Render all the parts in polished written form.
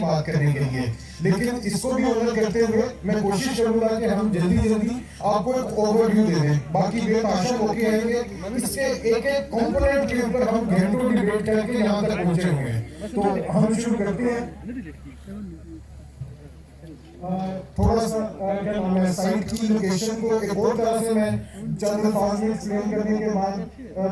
बात करने के लिए, लेकिन इसको भी ऑनर करते हुए मैं कोशिश करूंगा कि हम जल्दी आपको एक ओवरव्यू दे दें। बाकी बेतहाशा मौके आएंगे, इसके एक एक कंपोनेंट के ऊपर हम घंटों डिबेट करके यहाँ तक पहुंचे हुए हैं। तो हम शुरू करते हैं। थोड़ा सा क्या नाम है, साइट की लोकेशन को एक और तरह से मैं चंद अल्फाज में एक्सप्लेन करने के बाद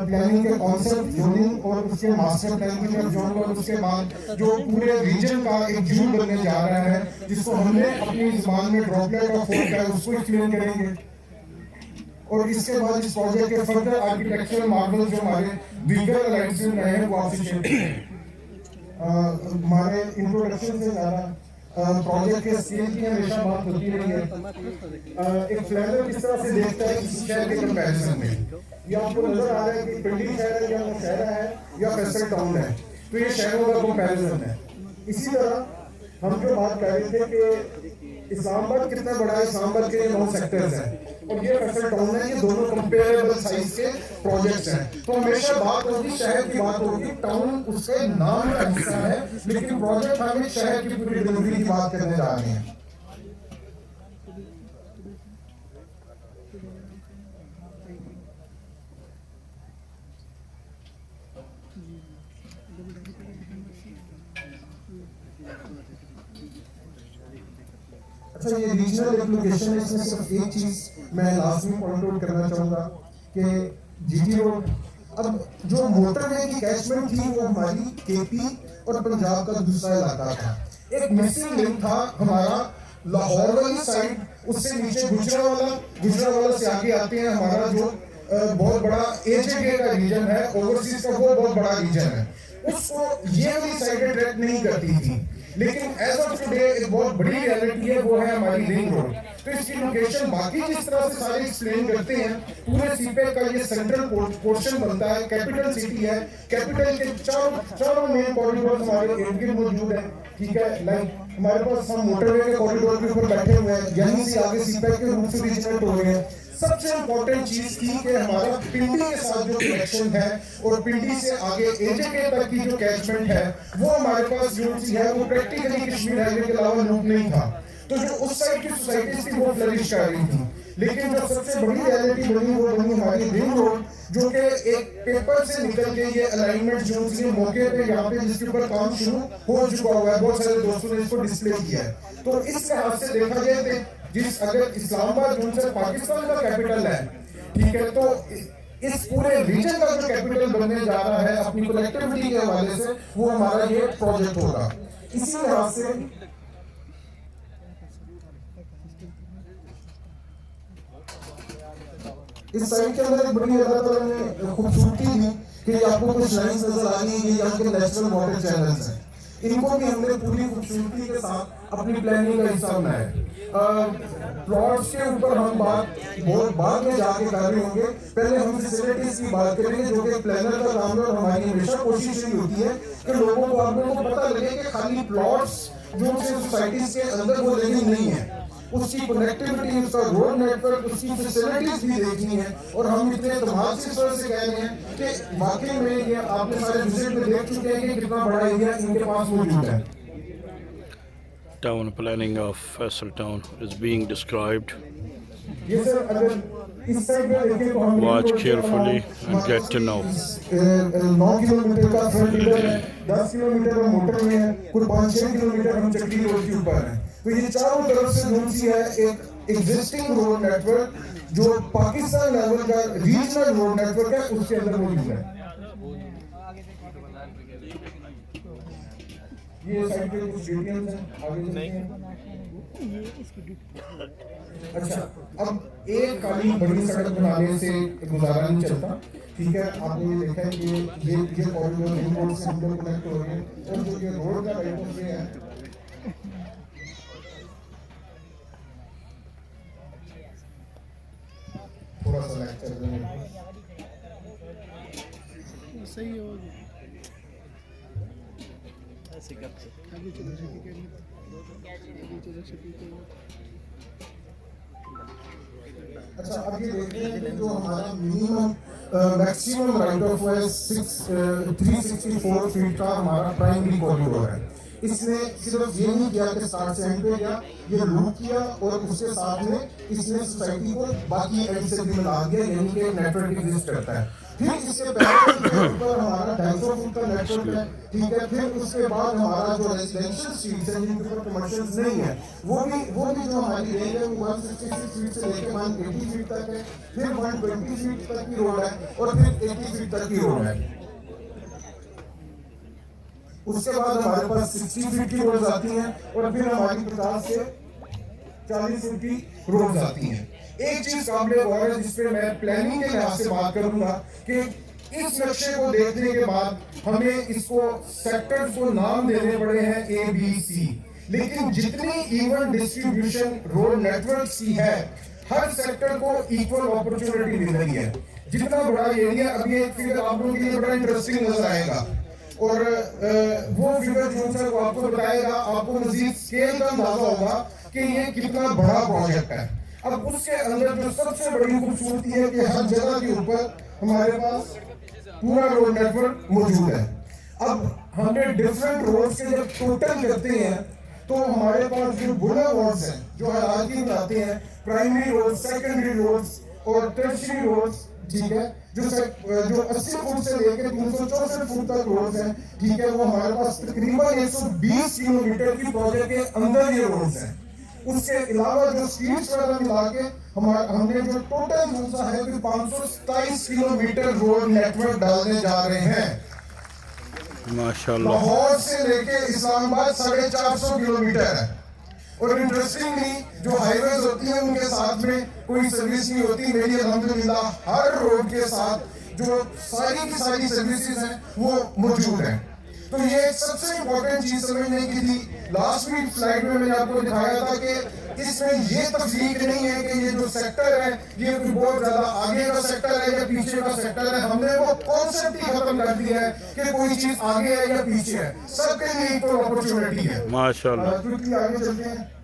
प्लानिंग के कॉन्सेप्ट, जोनिंग और उसके मास्टर प्लान की तरफ जाऊंगा, और उसके बाद जो पूरे रीजन का एक व्यू बनने जा रहा है जिसको हमने अपनी जुबान में ड्रॉपलेट ऑफ फोर्ट है उसको एक्सप्लेन करेंगे। और इसके बाद इस प्रोजेक्ट के फर्दर आर्किटेक्चरल मॉडल जो हमारे दीगर अलायंसेस में हैं वो आपसे शेयर करेंगे। हमारे इंट्रोडक्शन से ज़्यादा प्रोजेक्ट के स्केल की हमेशा बात होती रही है। एक फ्लैगर किस तरह से देखता है किसी शहर के कंपैरिजन में, या आपको नजर आ रहा है कि पिंडी शहर है या नौशहरा है या फैसल टाउन है, तो ये शहरों का कंपैरिजन है। इसी तरह हम जो बात कर रहे थे कि इस्लामाबाद कितना बड़ा है, इस्लामाबाद के 9 सेक्टर्स हैं और ये फैसल टाउन है, ये दोनों कंपेरेबल साइज के प्रोजेक्ट्स हैं। तो हमेशा बात होगी शहर की, बात होगी टाउन उसके नाम का हिस्सा है, लेकिन प्रोजेक्ट हमें शहर की पूरी डिलीवरी की बात करने जा रहे हैं। अच्छा, ये रीजनल एप्लीकेशन है, इसमें सिर्फ एक चीज मैं लास्ट में पॉइंट आउट करना चाहूंगा कि जीटी रोड, अब जो मोटरवे की कैचमेंट थी वो हमारी केपी और पंजाब का दूसरा इलाका था। एक मिसिंग लिंक था हमारा लाहौर वाली साइड, उससे नीचे गुजरावाला से आगे आते हैं हमारा जो बहुत बड़ा एजेके का रीजन है, ओवरसीज का वो बहुत बड़ा रीजन है, उसको ये वाली साइड अट्रैक्ट नहीं करती थी। लेकिन एज ऑफ टुडे एक बहुत बड़ी रियलिटी है, वो है हमारी रिंग रोड। तो इसकी लोकेशन बाकी जिस तरह से सारे एक्सप्लेन करते हैं, पूरे सीपेक का ये सेंट्रल पोर्शन बनता है, कैपिटल सिटी है, कैपिटल के चारों मेन कॉरिडोर हमारे इर्द गिर्द मौजूद है। ठीक है, लाइक हमारे पास हम मोटरवे के कॉरिडोर के ऊपर बैठे हुए हैं, यहीं से आगे सीपेक के रूट से रीचमेंट हो रहे हैं। सबसे इंपॉर्टेंट चीज थी कि हमारा पिंडी के साथ जो कनेक्शन है और पिंडी से आगे एजेके तक की जो कैचमेंट है वो हमारे पास जो सी है वो प्रैक्टिकली कश्मीर हाईवे के अलावा लूप नहीं था। तो जो उस साइड की सोसाइटीज थी वो फ्लरिश कर रही थी, लेकिन जो सबसे बड़ी रियलिटी बनी वो बनी हमारी रिंग रोड, जो कि एक पेपर से निकल के ये अलाइनमेंट जो सी मौके पे यहाँ पे जिसके ऊपर काम शुरू हो चुका हुआ है, बहुत सारे दोस्तों ने इसको डिस्प्ले किया है। तो इस लिहाज से देखा जाए जिस अगर इस्लामाबाद जो से पाकिस्तान का कैपिटल है, ठीक है, तो इस पूरे रीजन का जो कैपिटल बनने जा रहा है अपनी कनेक्टिविटी के हवाले से, वो हमारा ये प्रोजेक्ट होगा। इसी लिहाज से इस साइड के अंदर एक बड़ी अल्लाह ताला ने खूबसूरती दी कि आपको कुछ लाइंस नजर आ रही है, ये यहाँ के नेचुरल वाटर चैनल्स हैं, इनको भी हमने पूरी खूबसूरती के साथ अपनी प्लानिंग का हिस्सा बनाया। प्लॉट्स के ऊपर हम बात बहुत बाद में जाके कर रहे होंगे, पहले हम फैसिलिटीज की बात करेंगे जो कि प्लानर का काम है, और हमारी हमेशा कोशिश यही होती है कि लोगों को आप लोगों को पता लगे कि खाली प्लॉट्स जो सोसाइटीज के अंदर वो लेकिन नहीं है, उसकी कनेक्टिविटी, उसका रोड नेटवर्क, उसकी फैसिलिटीज भी देखनी है। और हम इतने एतमाद से तरह से कह रहे हैं कि वाकई में ये आपने सारे विजिट में देख चुके हैं कि कितना बड़ा एरिया इनके पास मौजूद है। Town planning of Faisal Town is being described. ये सर अगर इस साइड में देखें तो हम Watch carefully and get to know. 9 kilometre का फ्रंट लीडर है, 10 किलोमीटर हम मोटर में है, कुल 5-6 किलोमीटर हम चक्री रोड के ऊपर है। तो ये चारों तरफ से जो सी है एक एग्जिस्टिंग रोड नेटवर्क जो पाकिस्तान लेवल का रीजनल रोड नेटवर्क है उसके अंदर मौजूद है। ये साइड पे कुछ डिटेल्स हैं, आगे चलते हैं। अच्छा, अब एक काली बड़ी सड़क बनाने से गुजारा नहीं चलता। ठीक है, आपने ये देखा है कि ये कॉरिडोर रिंग रोड से अंदर कनेक्ट हो रहे हैं, और जो ये रोड का राइट ऑफ वे है, थोड़ा सा लेक्चर देंगे सही हो ऐसे करते आगे चलो अच्छा, अब ये देखते हैं कि जो हमारा minimum maximum right of way 364 feet का हमारा प्राइमरी कॉरिडोर है। इसने सिर्फ ये नहीं किया कि स्टार्ट से एंड पे गया, ये लूप किया और उसके साथ में इसने सोसाइटी को बाकी एंड से भी मिला दिया, यानी कि नेटवर्क एग्जिस्ट करता है। फिर इससे पहले के ऊपर हमारा 250 फुट का नेटवर्क है, ठीक है। फिर उसके बाद हमारा जो रेजिडेंशियल स्ट्रीट्स हैं जिनके ऊपर कमर्शियल्स नहीं है, वो भी जो हमारी रेंज है वो 166 फीट से लेकर 180 फीट तक है। फिर 120 फीट तक की रोड है और फिर 80 फीट तक की रोड है। उसके बाद हमारे पास 60 फीट की रोड आती हैं और फिर हमारी 50 से 40 फीट की रोड आती हैं। एक चीज काबिल गौर है जिसपे मैं प्लानिंग के लिहाज से बात करूंगा कि इस नक्शे को देखने के बाद हमें इसको सेक्टर को नाम देने पड़े हैं A, B, C, लेकिन जितनी इवन डिस्ट्रीब्यूशन रोड नेटवर्क की है, हर सेक्टर को इक्वल अपॉर्चुनिटी मिल रही है। जितना बड़ा एरिया, अभी एक फिगर आप लोगों के लिए बड़ा इंटरेस्टिंग नजर आएगा और वो फिगर जो है वो आपको बताएगा, आपको मजीद स्केल का अंदाजा होगा कि ये कितना बड़ा प्रोजेक्ट है। अब उसके अंदर जो सबसे बड़ी खूबसूरती है कि हर जगह के ऊपर हमारे पास पूरा रोड नेटवर्क मौजूद है। अब हमने डिफरेंट रोड्स के जब टोटल करते हैं तो हमारे पास जो बुरा रोड्स हैं, जो हालांकि बनाते हैं प्राइमरी रोड, सेकेंडरी रोड्स और टर्शियरी रोड्स, ठीक है, जो 80 फुट से लेकर 364 फुट तक रोड्स हैं, ठीक है, वो हमारे पास तकरीबन 120 किलोमीटर की प्रोजेक्ट के अंदर ये रोड्स हैं। उसके अलावा जो स्ट्रीट्स वगैरह मिला के हमने जो टोटल यूजा है कि 527 किलोमीटर रोड नेटवर्क डालने जा रहे हैं। माशाल्लाह। लाहौर से लेके इस्लामाबाद 450 किलोमीटर है और इंटरेस्टिंगली जो हाईवेज होती है उनके साथ में कोई सर्विस नहीं होती। मेरी अल्हम्दुलिल्लाह हर रोड के साथ जो सारी की सारी सर्विसेज हैं वो मौजूद हैं। तो ये एक सबसे इंपॉर्टेंट चीज समझने की थी। लास्ट वीक स्लाइड में मैंने आपको दिखाया था कि इसमें ये तफसीक नहीं है कि ये जो सेक्टर है ये कोई बहुत ज्यादा आगे का सेक्टर है या पीछे का सेक्टर है। हमने वो कॉन्सेप्ट ही खत्म कर दिया है कि कोई चीज आगे है या पीछे है, सबके लिए इक्वल अपॉर्चुनिटी है। माशाल्लाह। क्योंकि आगे चलते हैं।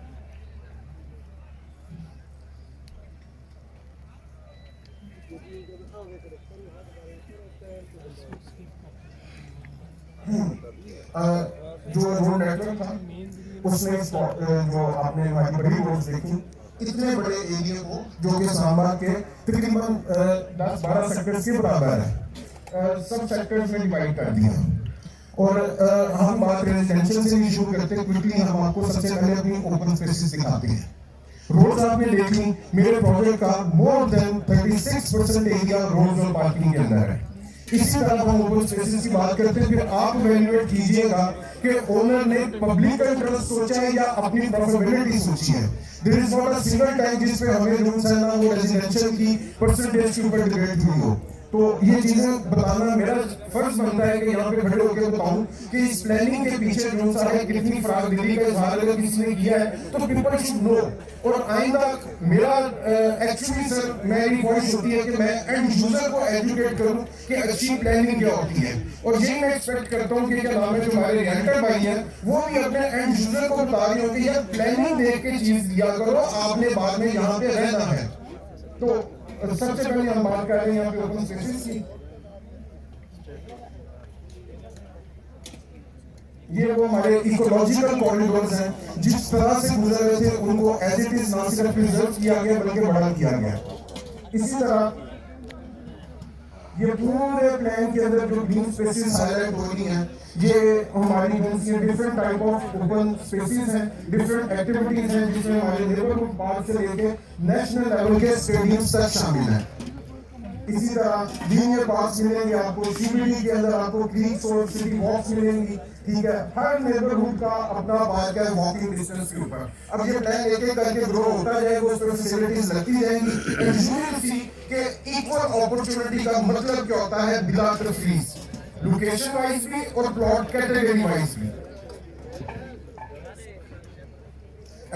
जो रोड नेटवर्क था उसने जो आपने हमारी बड़ी रोड्स देखी, इतने बड़े एरिया को जो कि इस्लामाबाद के तकरीबन 10-12 सेक्टर्स के बराबर है, सब सेक्टर्स में डिवाइड कर दिया। और हम बात रेजिडेंशियल से भी शुरू करते हैं। क्विकली हम आपको सबसे पहले अपनी ओपन स्पेसेस दिखाते हैं। रोड्स आपने देख ली, मेरे प्रोजेक्ट का मोर देन 36% एरिया रोड्स और पार्किंग के अंदर है। इसी तरह हम ओपन स्पेसेस की बात करते हैं, फिर आप इवैल्यूएट कीजिएगा कि ओनर ने पब्लिक का इंटरेस्ट सोचा है या अपनी प्रॉफिटेबिलिटी सोची है। There is not a single time जिस पे हमें रूल्स है ना वो रेजिडेंशियल की परसेंटेज के ऊपर डिबेट हुई हो। तो ये चीजें बताना मेरा फर्ज बनता है कि यहाँ पे खड़े होकर बताऊं कि इस प्लानिंग के पीछे जो सा है कितनी फरागदिली का इजहार अगर किसी ने किया है तो पीपल शुड नो। और आइंदा मेरा एक्चुअली सर मेरी ख्वाहिश होती है कि मैं एंड यूजर को एजुकेट करूं कि अच्छी प्लानिंग क्या होती है। और यही मैं एक्सपेक्ट करता हूँ कि क्या नाम है जो हमारे रियल्टर भाई हैं वो भी अपने एंड यूजर को बता रहे हो कि यार प्लानिंग देख के चीज दिया करो, आपने बाद में यहाँ पे रहना है। तो सबसे पहले हम बात कर रहे हैं यहाँ पे ओपन स्पेसेस की। ये वो हमारे इकोलॉजिकल कॉरिडोर्स हैं, जिस तरह से गुजर रहे थे उनको एज इट इज ना सिर्फ प्रिजर्व किया गया बल्कि बड़ा किया गया। इसी तरह ये पूरे प्लान के अंदर जो ग्रीन स्पेसेस हाईलाइट हो रही हैं, ये हमारी different type of open spaces हैं, डिफरेंट एक्टिविटीज हैं जिसमें हमारे नेबरहुड पार्क से लेके नेशनल लेवल के स्टेडियम्स तक शामिल हैं। इसी तरह लीनियर पार्क्स मिलेंगे आपको, सीबीडी के अंदर आपको क्रीक्स और सिटी वॉक्स मिलेंगी, ठीक है। हर नेबरहुड का अपना पार्क है वॉकिंग डिस्टेंस के ऊपर। अब ये प्लान एक एक करके ग्रो होता जाएगा, उस पर फैसिलिटीज लगती जाएंगी एंड यू विल सी कि इक्वल अपॉर्चुनिटी का मतलब क्या होता है बिला तफरीज, लोकेशन वाइज भी और प्लॉट कैटेगरी वाइज भी।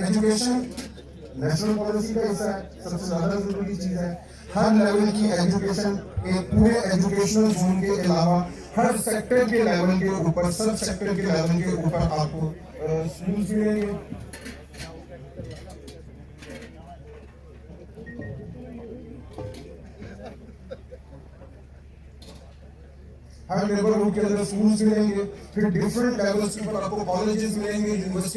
एजुकेशन नेशनल पॉलिसी का हिस्सा है, सबसे ज्यादा जरूरी चीज है। हर लेवल की एजुकेशन, एक पूरे एजुकेशनल जोन के अलावा हर सेक्टर के लेवल के ऊपर, सब सेक्टर के लेवल के ऊपर आपको स्कूल्स मिलेंगे। हर नेबरहुड के अंदर स्कूल्स मिलेंगे, फिर डिफरेंट लेवल्स के ऊपर आपको कॉलेजेस मिलेंगे, यूनिवर्सिटी